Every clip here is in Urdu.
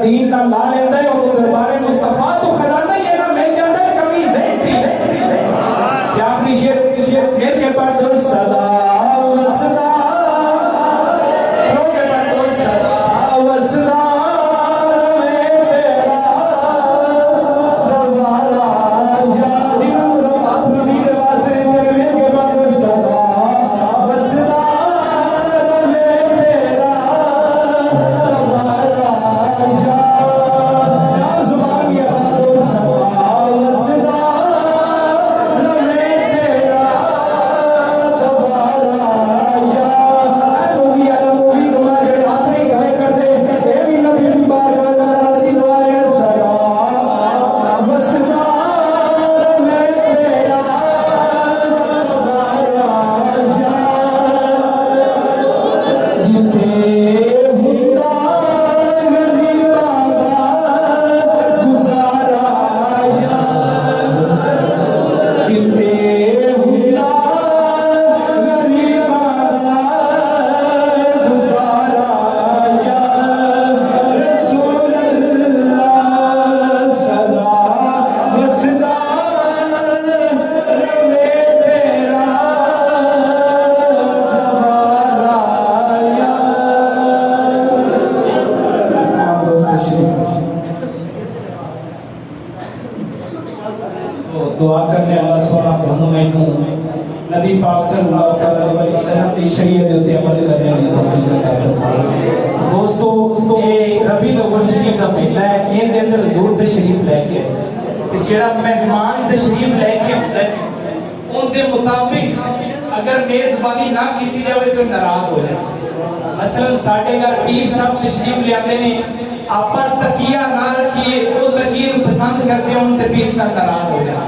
دین دا لا لیندہ ہے وہ دربار مصطفیٰ تو خزانہ یہ نہ مل جاندہ ہے کمی نہیں کیا آخری شیر پھر کے پڑھ دو صدا و صدا پھر کے پڑھ دو صدا و صدا میں تیرا دوبارہ یا دن مرمات نبی واسطے پھر کے پڑھ دو صدا و صدا میں تیرا دعا کرنے اللہ سونا بہنوں میں نبی پاک صلی اللہ علیہ وسلم کی شریعت ہوتے عمل کرنے کی توفیق عطا فرمائے۔ دوستو یہ ربیع الاول شریف کا مہینہ ہے، ان دے اندر حضور تشریف لے کے تے جڑا مہمان تشریف لے کے ہوتا ہے ان دے مطابق اگر میزبانی نہ کیتی جائے تو ناراض ہو جائے۔ مثلا ساڈے گھر پیر صاحب تشریف لے آتے ہیں، آپ تکیہ نہ رکھیے، وہ تکیہ پسند کرتے ہیں، ان تے پیر صاحب ناراض ہو جائے۔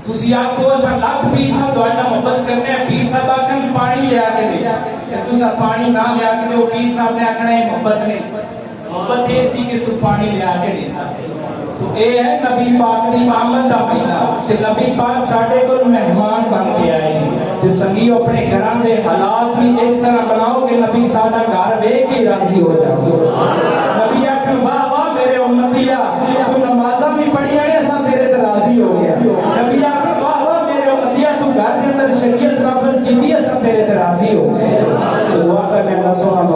تسی آکھو اسا لاکھ پیر صاحب تہاڈا محبت کرنے ہیں، پیر صاحب آکھن پانی لے آ کے دے، تسا پانی نہ لے آ کے دے، وہ پیر صاحب نے آکھنا ہے محبت نہیں، محبت یہ سی کہ تو پانی لے آ کے دیتا۔ تو اے ہے نبی پاک دی آمد دا مہینہ، تے نبی پاک ساڈے کول مہمان بن کے آئے ہیں، تے سنگیو اپنے گھراں دے حالات بھی اس طرح بناؤ کہ نبی ساڈا گھر ویکھ کے راضی ہو جائے۔ نبی آکھن واہ واہ میرے امتیا، تو نمازاں بھی پڑھیاں نے، اساں تیرے تے راضی ہو گیا۔ نبی آکھن واہ واہ میرے امتیا، تو گھر دے اندر شریعت نافذ کیتی، اساں تیرے تے راضی ہو گئے۔ دعا کرنے اللہ سبحانہ